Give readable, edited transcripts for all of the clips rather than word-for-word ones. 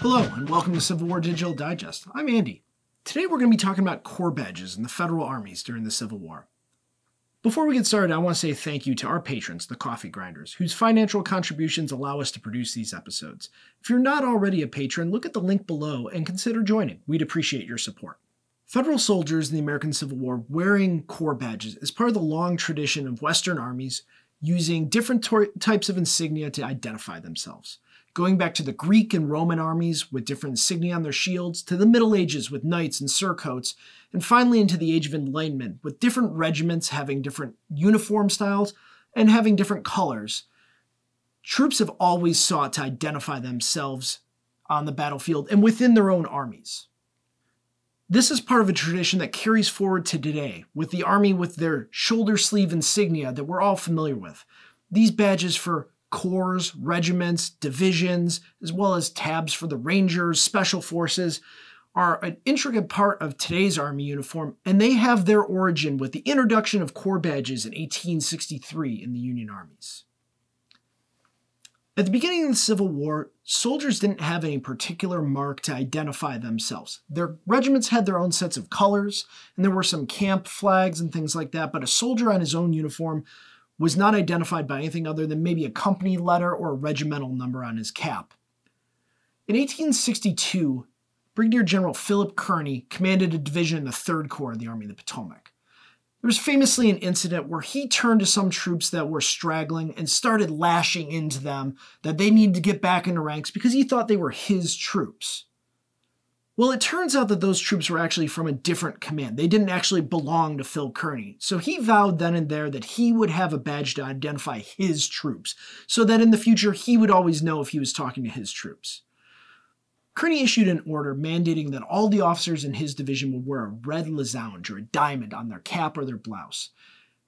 Hello, and welcome to Civil War Digital Digest. I'm Andy. Today we're going to be talking about corps badges in the federal armies during the Civil War. Before we get started, I want to say thank you to our patrons, the Coffee Grinders, whose financial contributions allow us to produce these episodes. If you're not already a patron, look at the link below and consider joining. We'd appreciate your support. Federal soldiers in the American Civil War wearing corps badges is part of the long tradition of Western armies using different types of insignia to identify themselves. Going back to the Greek and Roman armies with different insignia on their shields, to the Middle Ages with knights and surcoats, and finally into the Age of Enlightenment with different regiments having different uniform styles and having different colors. Troops have always sought to identify themselves on the battlefield and within their own armies. This is part of a tradition that carries forward to today, with the Army with their shoulder sleeve insignia that we're all familiar with. These badges for corps, regiments, divisions, as well as tabs for the Rangers, Special Forces, are an intricate part of today's Army uniform, and they have their origin with the introduction of corps badges in 1863 in the Union armies. At the beginning of the Civil War, soldiers didn't have any particular mark to identify themselves. Their regiments had their own sets of colors, and there were some camp flags and things like that, but a soldier on his own uniform was not identified by anything other than maybe a company letter or a regimental number on his cap. In 1862, Brigadier General Philip Kearny commanded a division in the 3rd Corps of the Army of the Potomac. There was famously an incident where he turned to some troops that were straggling and started lashing into them that they needed to get back into ranks because he thought they were his troops. Well, it turns out that those troops were actually from a different command. They didn't actually belong to Phil Kearny. So he vowed then and there that he would have a badge to identify his troops, so that in the future he would always know if he was talking to his troops. Kearny issued an order mandating that all the officers in his division would wear a red losange or a diamond on their cap or their blouse,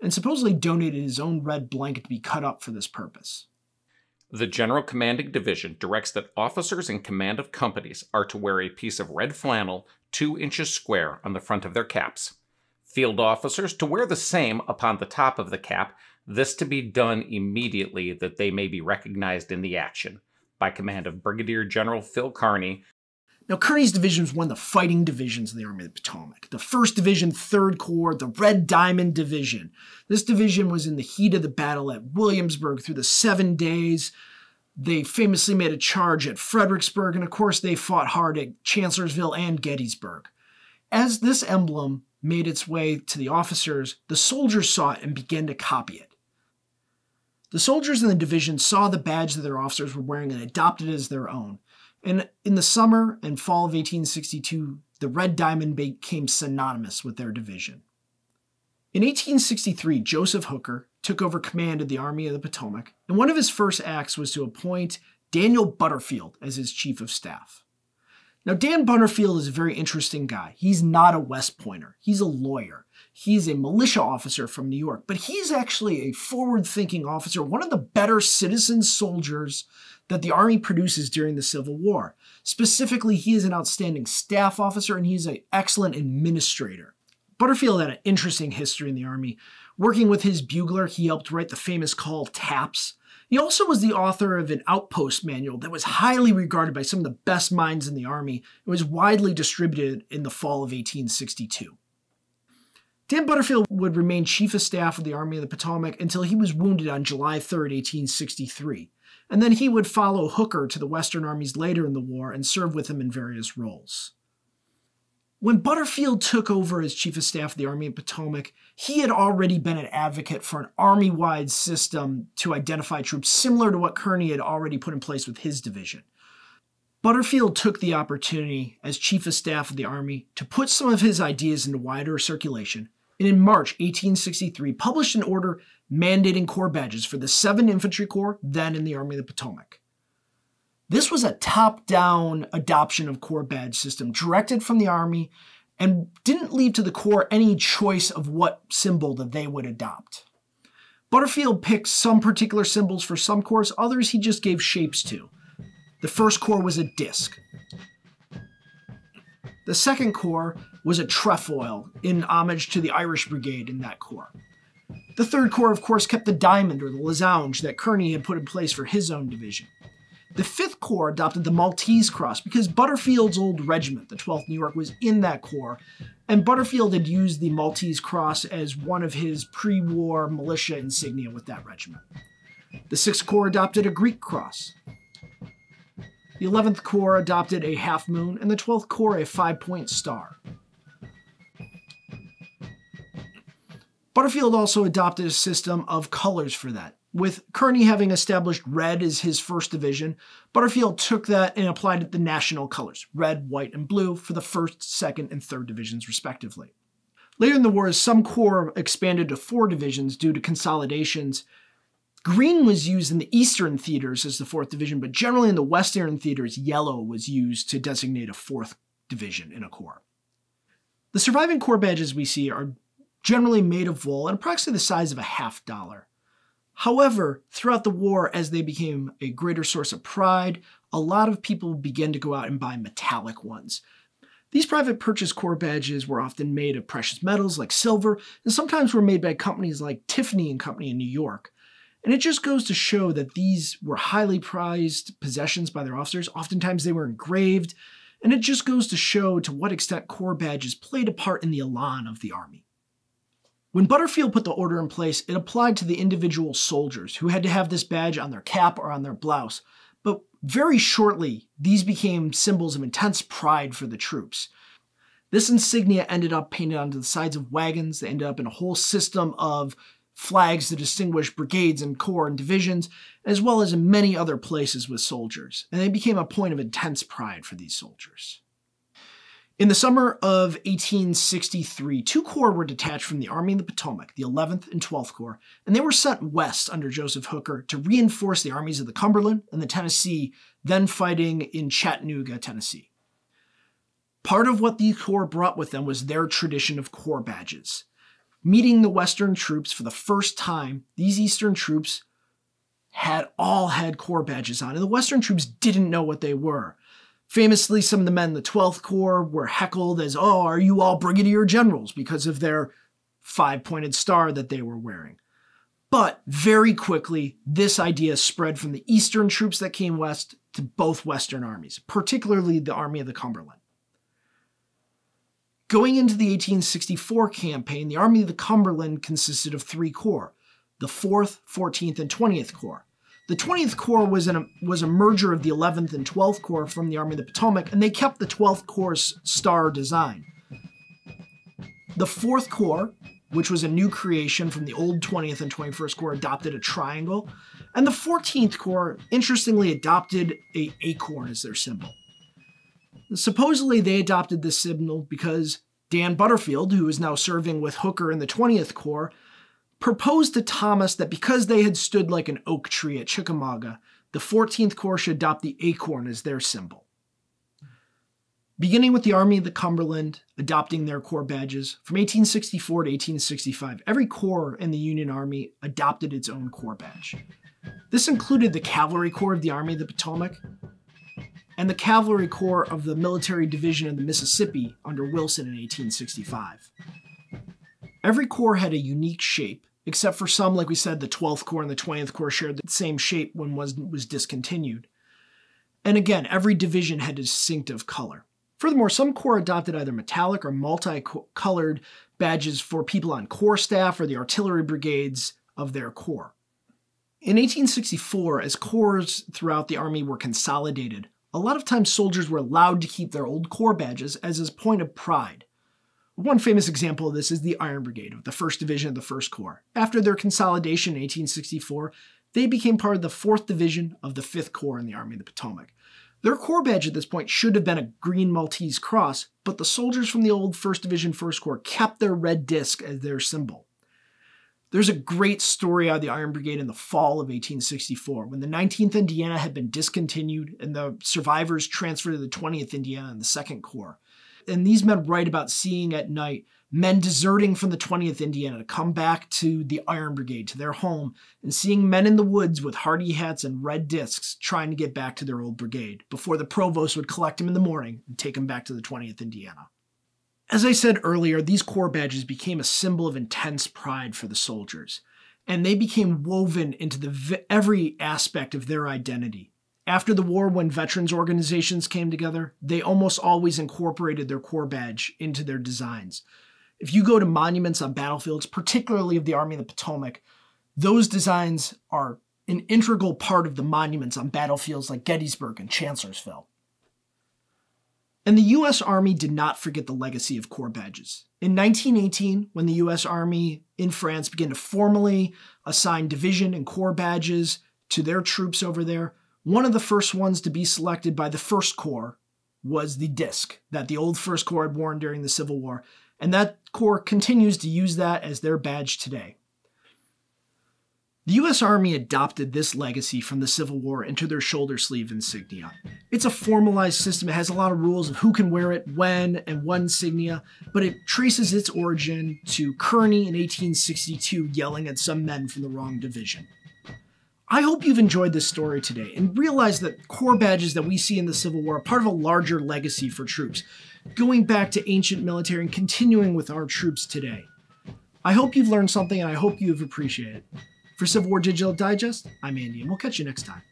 and supposedly donated his own red blanket to be cut up for this purpose. The General Commanding Division directs that officers in command of companies are to wear a piece of red flannel 2 inches square on the front of their caps. Field officers to wear the same upon the top of the cap, this to be done immediately that they may be recognized in the action. By command of Brigadier General Phil Kearny. Now, Kearny's division was one of the fighting divisions of the Army of the Potomac. The 1st Division, 3rd Corps, the Red Diamond Division. This division was in the heat of the battle at Williamsburg through the 7 days. They famously made a charge at Fredericksburg, and of course they fought hard at Chancellorsville and Gettysburg. As this emblem made its way to the officers, the soldiers saw it and began to copy it. The soldiers in the division saw the badge that their officers were wearing and adopted it as their own. And in the summer and fall of 1862, the Red Diamond became synonymous with their division. In 1863, Joseph Hooker took over command of the Army of the Potomac, and one of his first acts was to appoint Daniel Butterfield as his chief of staff. Now, Dan Butterfield is a very interesting guy. He's not a West Pointer. He's a lawyer. He's a militia officer from New York, but he's actually a forward-thinking officer, one of the better citizen soldiers that the Army produces during the Civil War. Specifically, he is an outstanding staff officer, and he's an excellent administrator. Butterfield had an interesting history in the Army. Working with his bugler, he helped write the famous call Taps. He also was the author of an outpost manual that was highly regarded by some of the best minds in the Army. It was widely distributed in the fall of 1862. Dan Butterfield would remain Chief of Staff of the Army of the Potomac until he was wounded on July 3, 1863. And then he would follow Hooker to the Western armies later in the war and serve with him in various roles. When Butterfield took over as Chief of Staff of the Army of the Potomac, he had already been an advocate for an Army-wide system to identify troops similar to what Kearny had already put in place with his division. Butterfield took the opportunity as Chief of Staff of the Army to put some of his ideas into wider circulation, and in March 1863 published an order mandating corps badges for the 7th Infantry Corps, then in the Army of the Potomac. This was a top-down adoption of corps badge system directed from the Army and didn't leave to the Corps any choice of what symbol that they would adopt. Butterfield picked some particular symbols for some corps, others he just gave shapes to. The 1st Corps was a disc. The 2nd Corps was a trefoil in homage to the Irish Brigade in that corps. The 3rd Corps, of course, kept the diamond or the losange that Kearny had put in place for his own division. The 5th Corps adopted the Maltese Cross because Butterfield's old regiment, the 12th New York, was in that corps, and Butterfield had used the Maltese Cross as one of his pre-war militia insignia with that regiment. The 6th Corps adopted a Greek cross. The 11th Corps adopted a half moon, and the 12th Corps a 5-point star. Butterfield also adopted a system of colors for that. With Kearny having established red as his 1st division, Butterfield took that and applied it the national colors, red, white, and blue, for the 1st, 2nd, and 3rd divisions respectively. Later in the war, as some corps expanded to 4 divisions due to consolidations, green was used in the eastern theaters as the 4th division, but generally in the western theaters, yellow was used to designate a 4th division in a corps. The surviving corps badges we see are generally made of wool and approximately the size of a $50. However, throughout the war, as they became a greater source of pride, a lot of people began to go out and buy metallic ones. These private purchase corps badges were often made of precious metals like silver, and sometimes were made by companies like Tiffany & Company in New York. And it just goes to show that these were highly prized possessions by their officers. Oftentimes they were engraved, and it just goes to show to what extent corps badges played a part in the elan of the Army. When Butterfield put the order in place, it applied to the individual soldiers who had to have this badge on their cap or on their blouse. But very shortly, these became symbols of intense pride for the troops. This insignia ended up painted onto the sides of wagons. They ended up in a whole system of flags to distinguish brigades and corps and divisions, as well as in many other places with soldiers. And they became a point of intense pride for these soldiers. In the summer of 1863, 2 corps were detached from the Army of the Potomac, the 11th and 12th Corps, and they were sent west under Joseph Hooker to reinforce the armies of the Cumberland and the Tennessee, then fighting in Chattanooga, Tennessee. Part of what the corps brought with them was their tradition of corps badges. Meeting the Western troops for the first time, these Eastern troops all had corps badges on, and the Western troops didn't know what they were. Famously, some of the men in the 12th Corps were heckled as, "Oh, are you all brigadier generals?" because of their 5-pointed star that they were wearing. But very quickly, this idea spread from the Eastern troops that came west to both Western armies, particularly the Army of the Cumberland. Going into the 1864 campaign, the Army of the Cumberland consisted of 3 corps, the 4th, 14th, and 20th Corps. The 20th Corps was a merger of the 11th and 12th Corps from the Army of the Potomac, and they kept the 12th Corps' star design. The 4th Corps, which was a new creation from the old 20th and 21st Corps, adopted a triangle, and the 14th Corps, interestingly, adopted an acorn as their symbol. Supposedly, they adopted this symbol because Dan Butterfield, who is now serving with Hooker in the 20th Corps, proposed to Thomas that because they had stood like an oak tree at Chickamauga, the 14th Corps should adopt the acorn as their symbol. Beginning with the Army of the Cumberland adopting their corps badges, from 1864 to 1865, every corps in the Union Army adopted its own corps badge. This included the Cavalry Corps of the Army of the Potomac and the Cavalry Corps of the Military Division of the Mississippi under Wilson in 1865. Every corps had a unique shape, except for some, like we said, the 12th Corps and the 20th Corps shared the same shape when was discontinued. And again, every division had a distinctive color. Furthermore, some corps adopted either metallic or multicolored badges for people on corps staff or the artillery brigades of their corps. In 1864, as corps throughout the Army were consolidated, a lot of times soldiers were allowed to keep their old corps badges as a point of pride. One famous example of this is the Iron Brigade of the 1st Division of the 1st Corps. After their consolidation in 1864, they became part of the 4th Division of the 5th Corps in the Army of the Potomac. Their corps badge at this point should have been a green Maltese cross, but the soldiers from the old 1st Division 1st Corps kept their red disc as their symbol. There's a great story out of the Iron Brigade in the fall of 1864, when the 19th Indiana had been discontinued and the survivors transferred to the 20th Indiana and the 2nd Corps. And these men write about seeing at night men deserting from the 20th Indiana to come back to the Iron Brigade, to their home, and seeing men in the woods with hardy hats and red discs trying to get back to their old brigade before the provost would collect them in the morning and take them back to the 20th Indiana. As I said earlier, these corps badges became a symbol of intense pride for the soldiers, and they became woven into every aspect of their identity. After the war, when veterans organizations came together, they almost always incorporated their Corps badge into their designs. If you go to monuments on battlefields, particularly of the Army of the Potomac, those designs are an integral part of the monuments on battlefields like Gettysburg and Chancellorsville. And the U.S. Army did not forget the legacy of Corps badges. In 1918, when the U.S. Army in France began to formally assign division and Corps badges to their troops over there, one of the first ones to be selected by the First Corps was the disc that the old First Corps had worn during the Civil War, and that Corps continues to use that as their badge today. The U.S. Army adopted this legacy from the Civil War into their shoulder sleeve insignia. It's a formalized system. It has a lot of rules of who can wear it, when, and what insignia, but it traces its origin to Kearny in 1862 yelling at some men from the wrong division. I hope you've enjoyed this story today and realize that Corps badges that we see in the Civil War are part of a larger legacy for troops, going back to ancient military and continuing with our troops today. I hope you've learned something and I hope you've appreciated it. For Civil War Digital Digest, I'm Andy, and we'll catch you next time.